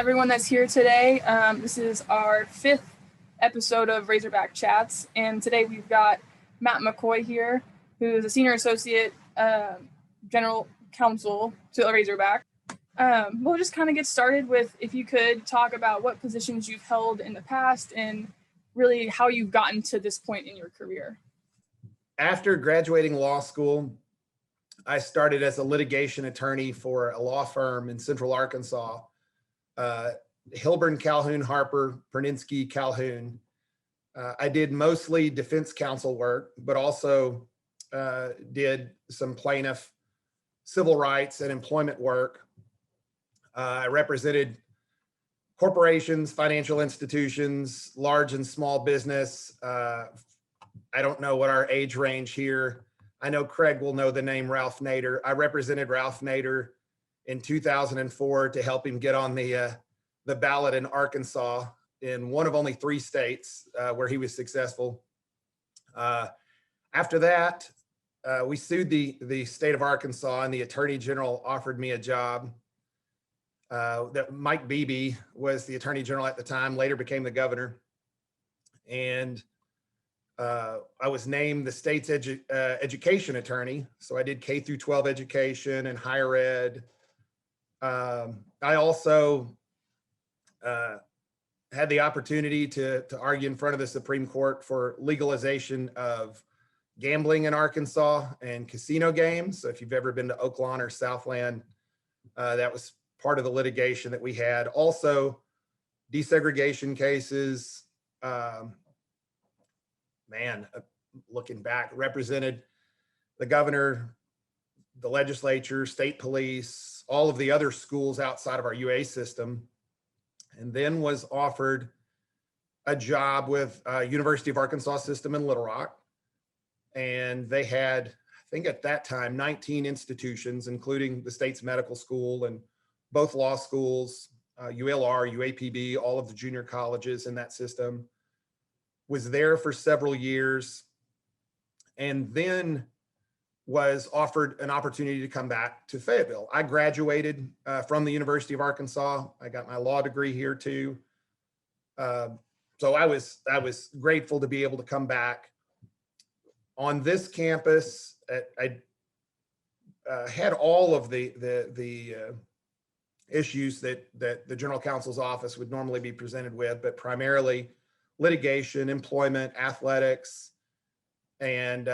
everyone that's here today. This is our 5th episode of Razorback Chats, and today we've got Matt McCoy here, who is a Senior Associate General Counsel to Razorback. We'll just kind of get started with, if you could talk about what positions you've held in the past and really how you've gotten to this point in your career. After graduating law school, I started as a litigation attorney for a law firm in Central Arkansas, Hilburn, Calhoun, Harper, Perninsky, Calhoun. I did mostly defense counsel work, but also did some plaintiff civil rights and employment work. I represented corporations, financial institutions, large and small business. I don't know what our age range here. I know Craig will know the name Ralph Nader. I represented Ralph Nader in 2004 to help him get on the ballot in Arkansas, in one of only 3 states where he was successful. After that, we sued the state of Arkansas, and the Attorney General offered me a job. That Mike Beebe was the Attorney General at the time, later became the governor. And I was named the state's education attorney. So I did K through 12 education and higher ed. I also had the opportunity to argue in front of the Supreme Court for legalization of gambling in Arkansas and casino games. So if you've ever been to Oaklawn or Southland, that was part of the litigation that we had. Also, desegregation cases. Looking back, represented the governor, the legislature, state police, all of the other schools outside of our UA system, and then was offered a job with University of Arkansas system in Little Rock. And they had, I think at that time, 19 institutions, including the state's medical school and both law schools, ULR, UAPB, all of the junior colleges in that system. Was there for several years, and then was offered an opportunity to come back to Fayetteville. I graduated from the University of Arkansas. I got my law degree here too. So I was grateful to be able to come back. On this campus, I had all of the issues that the General Counsel's office would normally be presented with, but primarily litigation, employment, athletics, and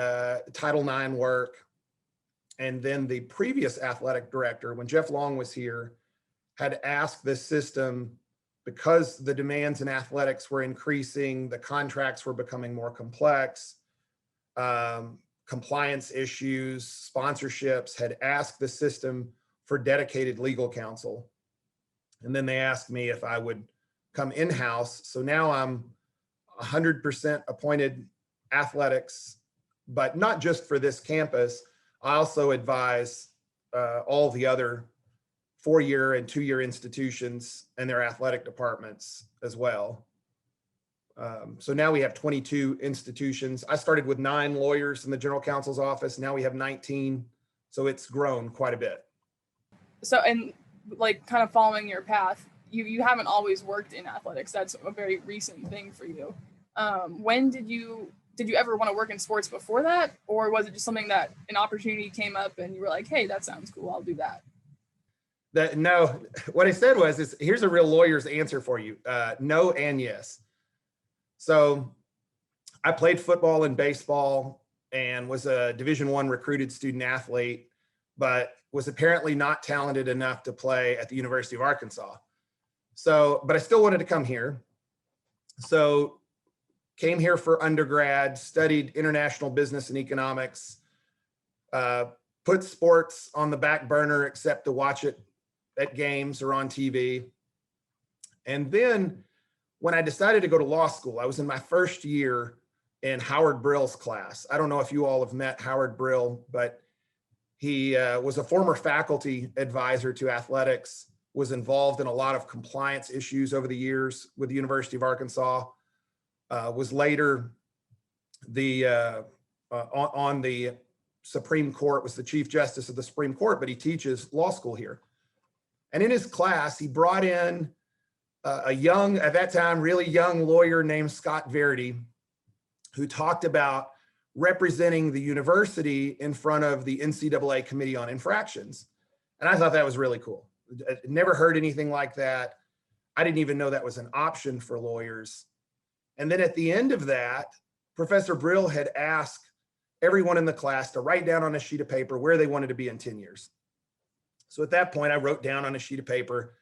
Title IX work. And then the previous athletic director, when Jeff Long was here, had asked the system, because the demands in athletics were increasing, the contracts were becoming more complex, compliance issues, sponsorships, had asked the system for dedicated legal counsel. And then they asked me if I would come in-house. So now I'm 100% appointed athletics, but not just for this campus. I also advise all the other 4-year and 2-year institutions and their athletic departments as well. So now we have 22 institutions. I started with 9 lawyers in the General Counsel's office. Now we have 19. So it's grown quite a bit. So, and like kind of following your path, you haven't always worked in athletics. That's a very recent thing for you. When did you ever want to work in sports before that? Or was it just something that an opportunity came up and you were like, hey, that sounds cool, I'll do that? No, what I said was, here's a real lawyer's answer for you. No and yes. So I played football and baseball and was a Division I recruited student athlete, but was apparently not talented enough to play at the University of Arkansas. So, but I still wanted to come here. So came here for undergrad, studied international business and economics, put sports on the back burner except to watch it at games or on TV. And then when I decided to go to law school, I was in my first year in Howard Brill's class. I don't know if you all have met Howard Brill, but he was a former faculty advisor to athletics, was involved in a lot of compliance issues over the years with the University of Arkansas, was later on the Supreme Court, was the Chief Justice of the Supreme Court, but he teaches law school here. And in his class, he brought in a young, at that time, really young lawyer named Scott Verity, who talked about representing the university in front of the NCAA Committee on Infractions. And I thought that was really cool. I never heard anything like that. I didn't even know that was an option for lawyers. And then at the end of that, Professor Brill had asked everyone in the class to write down on a sheet of paper where they wanted to be in 10 years. So at that point, I wrote down on a sheet of paper,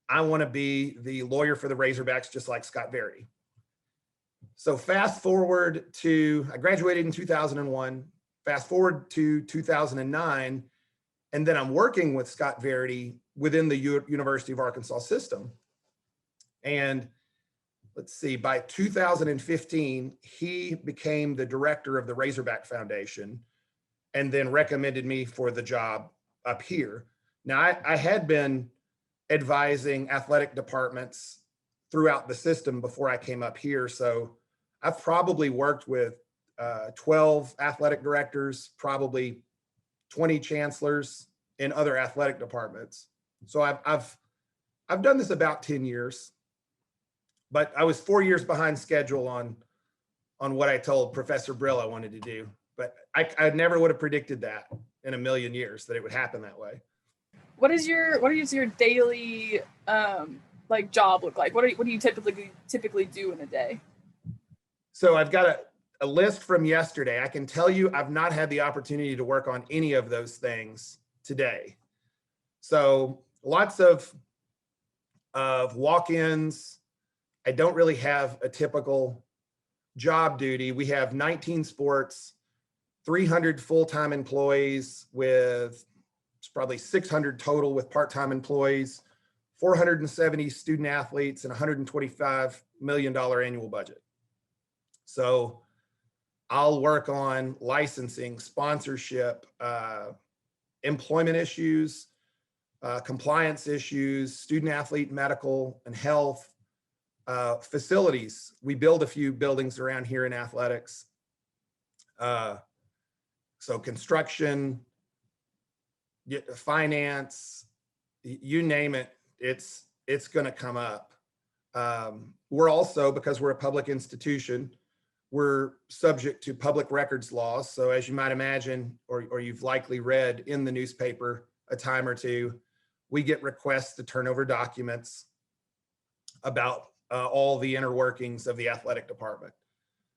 I want to be the lawyer for the Razorbacks, just like Scott Verity. So fast forward to, I graduated in 2001, fast forward to 2009, and then I'm working with Scott Verity within the University of Arkansas system. And let's see, by 2015, he became the director of the Razorback Foundation and then recommended me for the job up here. Now, I had been advising athletic departments throughout the system before I came up here. So I've probably worked with 12 athletic directors, probably 20 chancellors in other athletic departments. So I've done this about 10 years, but I was 4 years behind schedule on what I told Professor Brill I wanted to do. But I never would have predicted that in a million years, that it would happen that way. What is your daily like job look like? What do you typically do in a day? So I've got a list from yesterday. I can tell you I've not had the opportunity to work on any of those things today. So lots of walk-ins. I don't really have a typical job duty. We have 19 sports, 300 full-time employees, with probably 600 total with part-time employees, 470 student athletes, and $125 million annual budget. So I'll work on licensing, sponsorship, employment issues, compliance issues, student athlete medical and health, facilities. We build a few buildings around here in athletics. So construction, finance, you name it, it's going to come up. We're also, because we're a public institution, we're subject to public records laws. So as you might imagine, or you've likely read in the newspaper a time or two, we get requests to turn over documents about all the inner workings of the athletic department.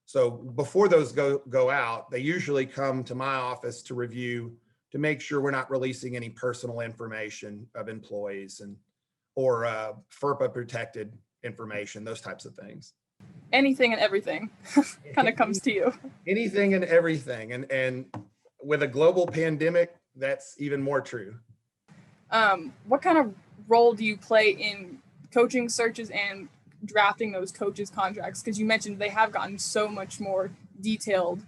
So before those go out, they usually come to my office to review, to make sure we're not releasing any personal information of employees or FERPA protected information, those types of things. Anything and everything kind of comes to you. Anything and everything. And with a global pandemic, that's even more true. What kind of role do you play in coaching searches and drafting those coaches' contracts? Because you mentioned they have gotten so much more detailed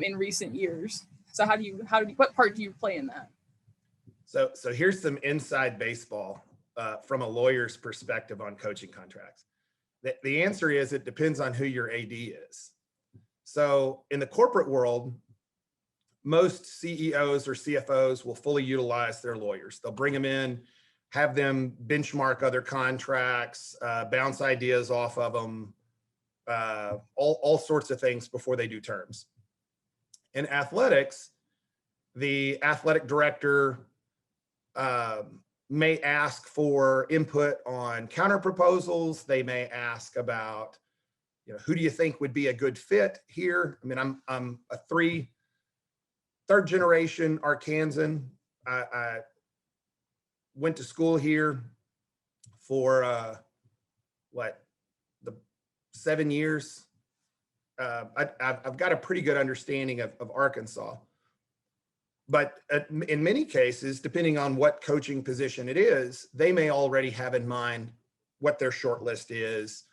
in recent years. So what part do you play in that? So here's some inside baseball from a lawyer's perspective on coaching contracts. The answer is it depends on who your AD is. So in the corporate world, most CEOs or CFOs will fully utilize their lawyers. They'll bring them in, have them benchmark other contracts, bounce ideas off of them, all sorts of things before they do terms. In athletics, the athletic director may ask for input on counter proposals. They may ask about, who do you think would be a good fit here? I mean, I'm a third generation Arkansan. I went to school here for the 7 years. I've got a pretty good understanding of Arkansas. But in many cases, depending on what coaching position it is, they may already have in mind what their short list is,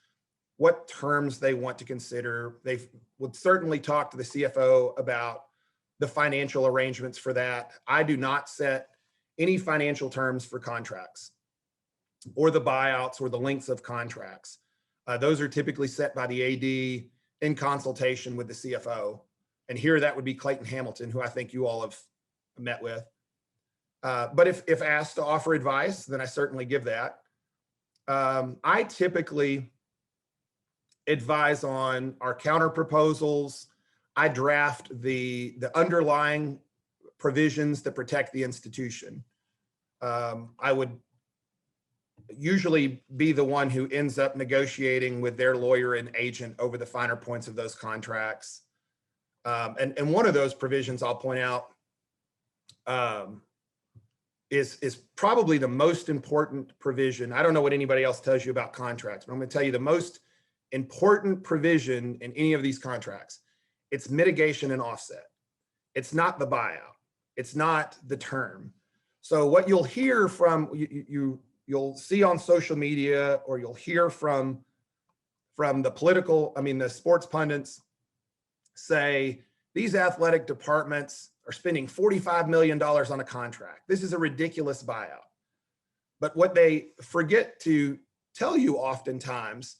what terms they want to consider. They would certainly talk to the CFO about the financial arrangements for that. I do not set any financial terms for contracts or the buyouts or the lengths of contracts. Those are typically set by the AD in consultation with the CFO. And here that would be Clayton Hamilton, who I think you all have met with. But if asked to offer advice, then I certainly give that. I typically advise on our counter proposals. I draft the underlying provisions that protect the institution. I would usually be the one who ends up negotiating with their lawyer and agent over the finer points of those contracts. And one of those provisions I'll point out is probably the most important provision. I don't know what anybody else tells you about contracts, but I'm going to tell you the most important provision in any of these contracts. It's mitigation and offset. It's not the buyout. It's not the term. So what you'll hear from you'll see on social media, or you'll hear from the sports pundits say these athletic departments are spending $45 million on a contract. This is a ridiculous buyout. But what they forget to tell you oftentimes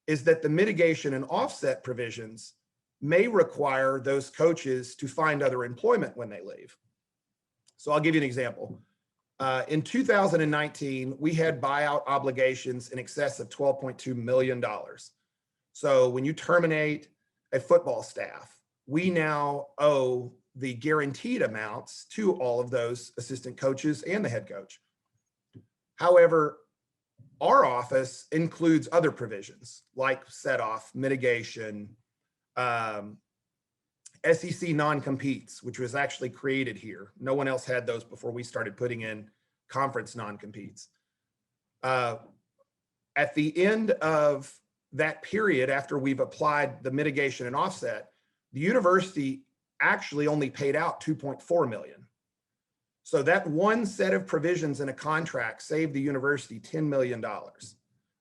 is that the mitigation and offset provisions may require those coaches to find other employment when they leave. So I'll give you an example. In 2019, we had buyout obligations in excess of $12.2 million. So when you terminate a football staff, we now owe the guaranteed amounts to all of those assistant coaches and the head coach. However, our office includes other provisions like set-off, mitigation, SEC non-competes, which was actually created here. No one else had those before we started putting in conference non-competes. At the end of that period, after we've applied the mitigation and offset, the university actually only paid out $2.4 million. So that one set of provisions in a contract saved the university $10 million.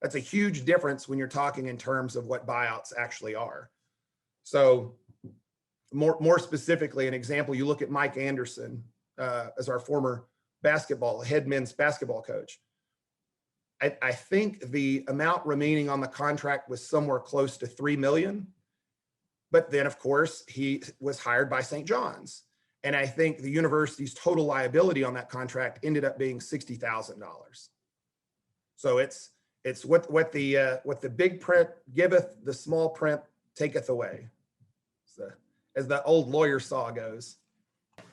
That's a huge difference when you're talking in terms of what buyouts actually are. So more specifically, an example, you look at Mike Anderson as our former head men's basketball coach. I think the amount remaining on the contract was somewhere close to $3 million. But then, of course, he was hired by St. John's. And I think the university's total liability on that contract ended up being $60,000. So it's what the big print giveth, the small print taketh away, so, as the old lawyer saw goes.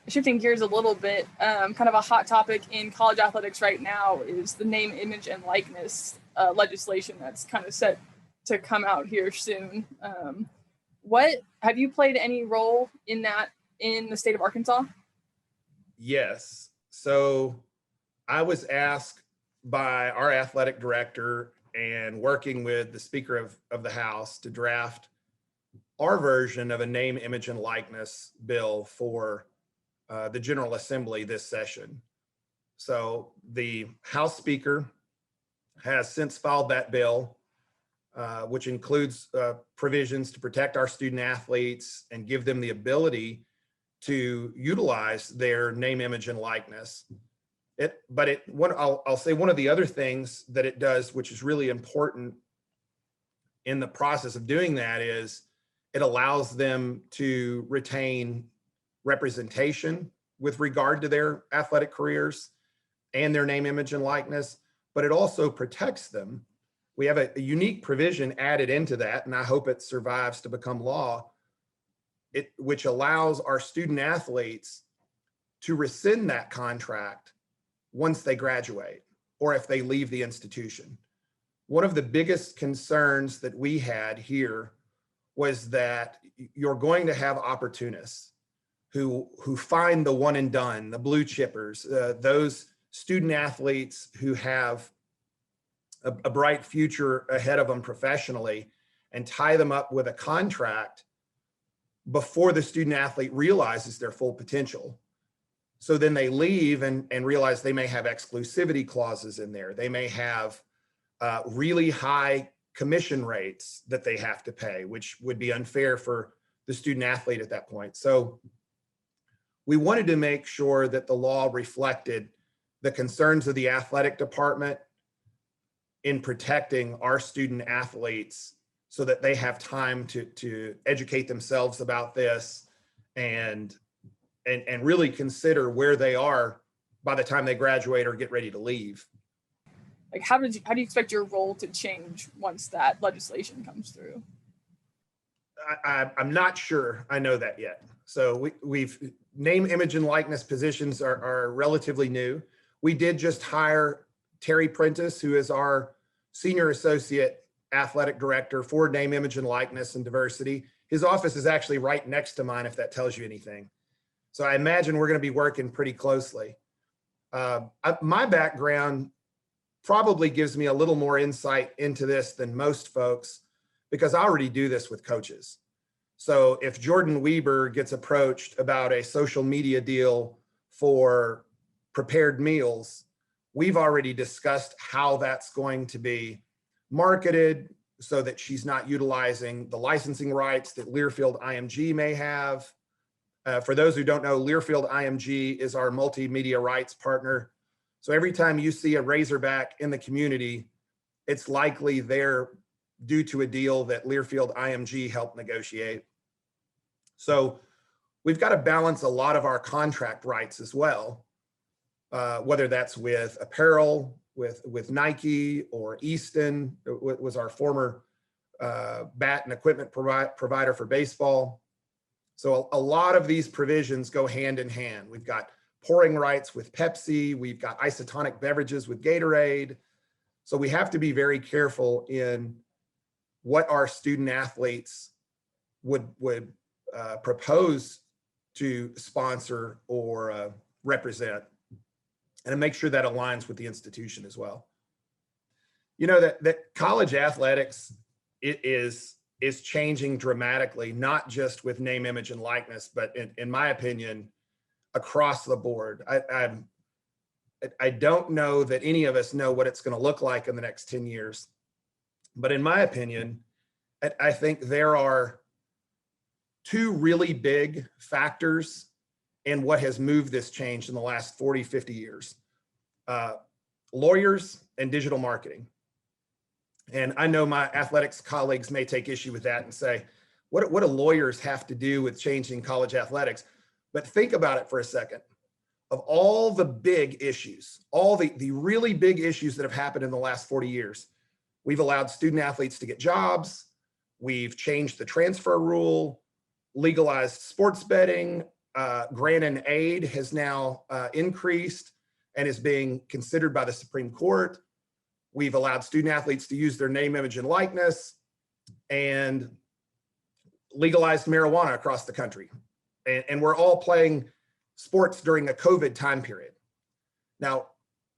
Shifting gears a little bit, kind of a hot topic in college athletics right now is the name, image, and likeness legislation that's kind of set to come out here soon. What have you played any role in that in the state of Arkansas? Yes. So I was asked by our athletic director and working with the Speaker of the House to draft our version of a name, image, and likeness bill for the General Assembly this session. So the House Speaker has since filed that bill, which includes provisions to protect our student athletes and give them the ability to utilize their name, image, and likeness. I'll say one of the other things that it does, which is really important in the process of doing that, is it allows them to retain representation with regard to their athletic careers and their name, image, and likeness, but it also protects them. We have a unique provision added into that, and I hope it survives to become law, which allows our student athletes to rescind that contract once they graduate or if they leave the institution. One of the biggest concerns that we had here was that you're going to have opportunists who find the one and done, the blue chippers, those student athletes who have a bright future ahead of them professionally, and tie them up with a contract before the student athlete realizes their full potential. So then they leave and realize they may have exclusivity clauses in there. They may have really high commission rates that they have to pay, which would be unfair for the student athlete at that point. So we wanted to make sure that the law reflected the concerns of the athletic department in protecting our student athletes so that they have time to educate themselves about this and really consider where they are by the time they graduate or get ready to leave. Like, how do you expect your role to change once that legislation comes through? I'm not sure I know that yet. So we've name, image, and likeness positions are relatively new. We did just hire Terry Prentice, who is our senior associate athletic director for name, image, and likeness and diversity. His office is actually right next to mine, if that tells you anything. So I imagine we're going to be working pretty closely. My background probably gives me a little more insight into this than most folks, because I already do this with coaches. So if Jordan Weber gets approached about a social media deal for prepared meals, we've already discussed how that's going to be marketed so that she's not utilizing the licensing rights that Learfield IMG may have. For those who don't know, Learfield IMG is our multimedia rights partner. So every time you see a Razorback in the community, it's likely they're due to a deal that Learfield IMG helped negotiate. So we've got to balance a lot of our contract rights as well, whether that's with apparel, with Nike or Easton, was our former bat and equipment provider for baseball. So a lot of these provisions go hand in hand. We've got pouring rights with Pepsi. We've got isotonic beverages with Gatorade. So we have to be very careful in what our student athletes would propose to sponsor or represent, and to make sure that aligns with the institution as well. You know, that college athletics is changing dramatically, not just with name, image, and likeness, but in my opinion, across the board. I don't know that any of us know what it's going to look like in the next 10 years. But in my opinion, I think there are two really big factors in what has moved this change in the last 40, 50 years. Lawyers and digital marketing. And I know my athletics colleagues may take issue with that and say, what do lawyers have to do with changing college athletics? But think about it for a second. Of all the big issues, all the really big issues that have happened in the last 40 years, we've allowed student athletes to get jobs. We've changed the transfer rule, legalized sports betting. Grant and aid has now increased and is being considered by the Supreme Court. We've allowed student athletes to use their name, image, and likeness, and legalized marijuana across the country. And we're all playing sports during a COVID time period. Now,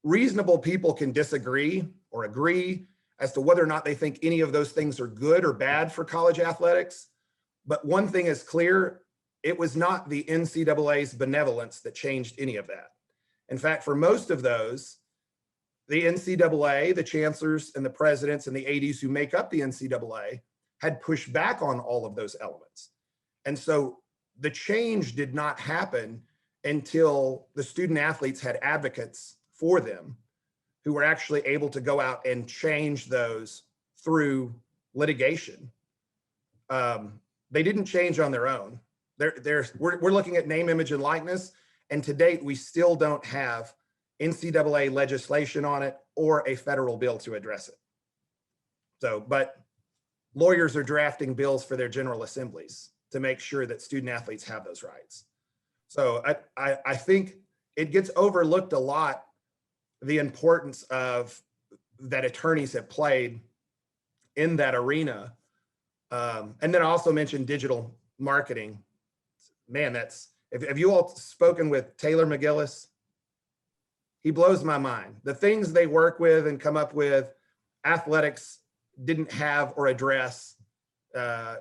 reasonable people can disagree or agree as to whether or not they think any of those things are good or bad for college athletics. But one thing is clear, it was not the NCAA's benevolence that changed any of that. In fact, for most of those, the NCAA, the chancellors and the presidents and the ADs who make up the NCAA had pushed back on all of those elements. And so the change did not happen until the student athletes had advocates for them who were actually able to go out and change those through litigation. They didn't change on their own. We're looking at name, image, and likeness, and to date, we still don't have NCAA legislation on it or a federal bill to address it. So, but lawyers are drafting bills for their general assemblies to make sure that student athletes have those rights. So I think it gets overlooked a lot, the importance of that attorneys have played in that arena. And then I also mentioned digital marketing. Man, have you all spoken with Taylor McGillis? He blows my mind. The things they work with and come up with, athletics didn't have or address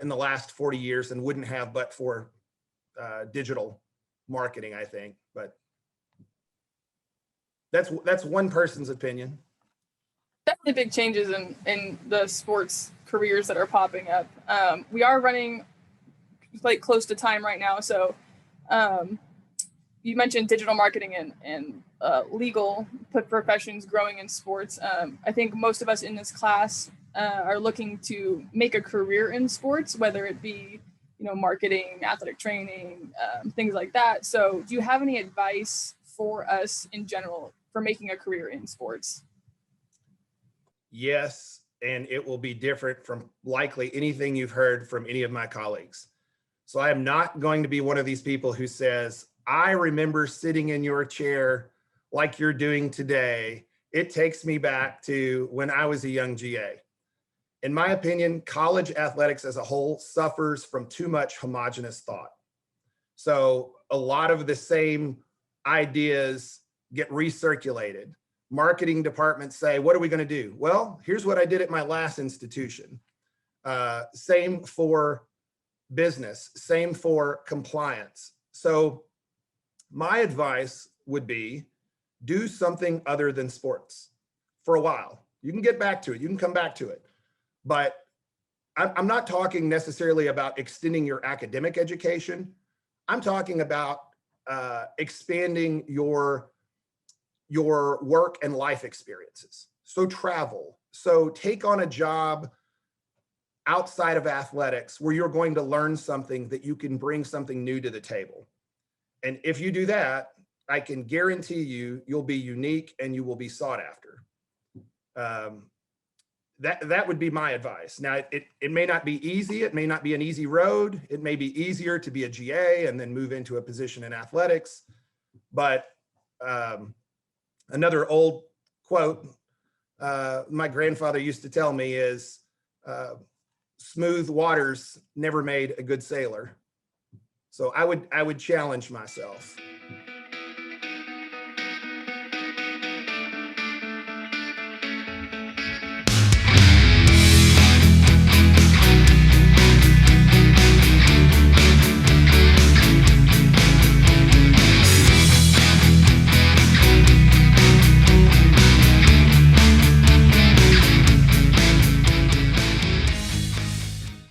in the last 40 years and wouldn't have but for digital marketing, I think. But that's one person's opinion. Definitely big changes in the sports careers that are popping up. We are running like close to time right now. So you mentioned digital marketing and legal professions growing in sports. I think most of us in this class are looking to make a career in sports, whether it be, marketing, athletic training, things like that. So do you have any advice for us in general for making a career in sports? Yes, and it will be different from likely anything you've heard from any of my colleagues. So I am not going to be one of these people who says, I remember sitting in your chair like you're doing today. It takes me back to when I was a young GA. In my opinion, college athletics as a whole suffers from too much homogenous thought. So a lot of the same ideas get recirculated. Marketing departments say, what are we going to do? Well, here's what I did at my last institution. Same for business, same for compliance. So my advice would be do something other than sports for a while. You can get back to it. You can come back to it. But I'm not talking necessarily about extending your academic education. I'm talking about expanding your work and life experiences. So travel. So take on a job outside of athletics where you're going to learn something that you can bring something new to the table. And if you do that, I can guarantee you'll be unique and you will be sought after. That would be my advice. Now, it may not be easy. It may not be an easy road. It may be easier to be a GA and then move into a position in athletics. But another old quote my grandfather used to tell me is, smooth waters never made a good sailor. So I would challenge myself.